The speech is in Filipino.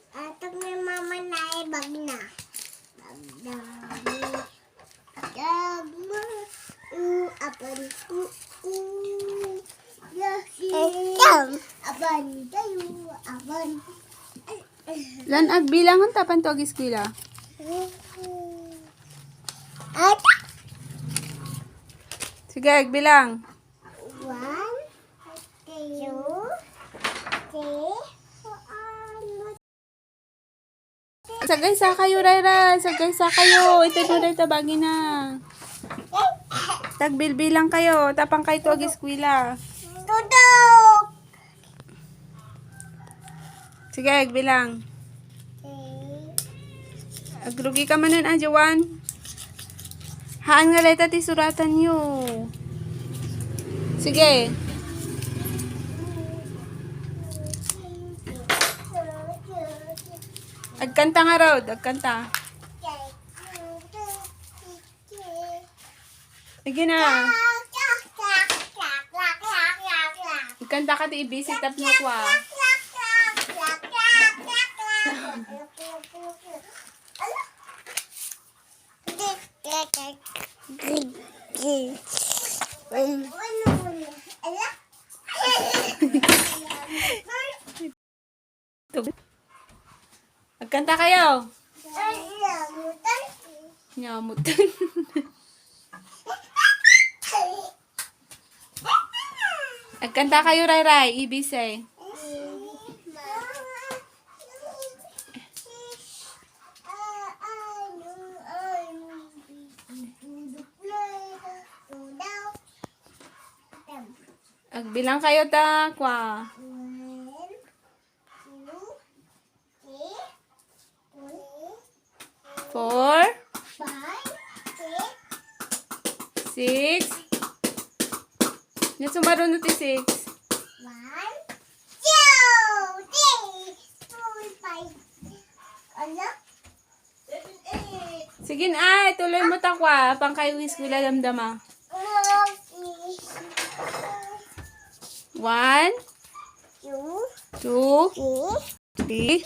Atang may mama na bag na. Lan agbilangan tapan to eskwela. Sige, agbilang. 1, 2, 3. Sagay sa kayo, Rayra. Sagay sa kayo. Ito na tabagi na. Tagbilbilang kayo. Tapang kayo to eskwela. Tudok! Sige, agbilang. Agrugi ka manan, Jowan. Haan nga leta ti suratan nyo. Sige. Agkanta nga raw. Agkanta. Sige na. Agkanta ka ti ibisit tap mo kwa. Agkanta kayo. Nyamutan. Agkanta kayo, Ray. Ibisay. Agbilang kayo ta, kwa. 4, 6. Nasumaro na ti 6. 1, 2, 3, 4, 5. Sige na, tuloy mo ta, kwa. Pang kayo eskwela damdama. 1, 2, 3,